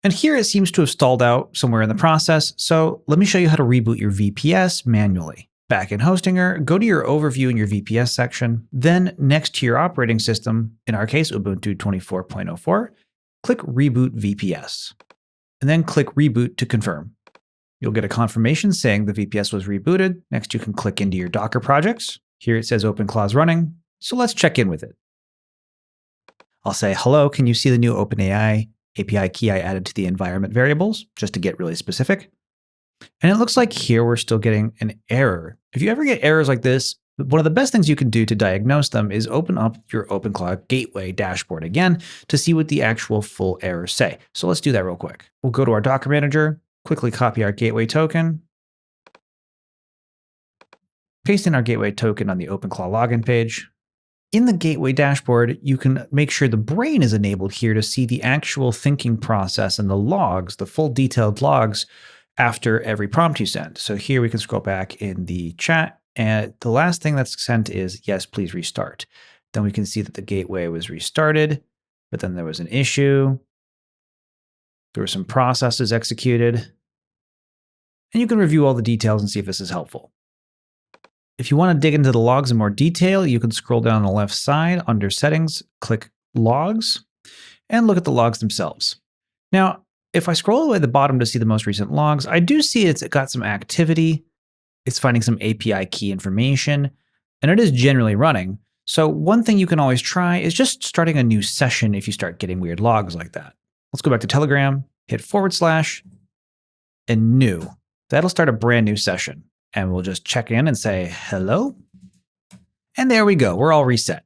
And here it seems to have stalled out somewhere in the process, so let me show you how to reboot your VPS manually. Back in Hostinger, go to your Overview in your VPS section, then next to your operating system, in our case Ubuntu 24.04, click Reboot VPS, and then click Reboot to confirm. You'll get a confirmation saying the VPS was rebooted. Next you can click into your Docker projects. Here it says OpenClaw is running, so let's check in with it. I'll say, hello, can you see the new OpenAI API key I added to the environment variables, just to get really specific. And it looks like here we're still getting an error. If you ever get errors like this, one of the best things you can do to diagnose them is open up your OpenClaw gateway dashboard again to see what the actual full errors say. So let's do that real quick. We'll go to our Docker manager, quickly copy our gateway token, paste in our gateway token on the OpenClaw login page. In the gateway dashboard, you can make sure the brain is enabled here to see the actual thinking process and the logs, the full detailed logs after every prompt you send. So here we can scroll back in the chat, and the last thing that's sent is, yes, please restart. Then we can see that the gateway was restarted, but then there was an issue. There were some processes executed. And you can review all the details and see if this is helpful. If you want to dig into the logs in more detail, you can scroll down on the left side under Settings, click Logs, and look at the logs themselves. Now, if I scroll all the way to the bottom to see the most recent logs, I do see it's got some activity. It's finding some API key information, and it is generally running. So one thing you can always try is just starting a new session if you start getting weird logs like that. Let's go back to Telegram, hit / and new. That'll start a brand new session. And we'll just check in and say, hello. And there we go, we're all reset.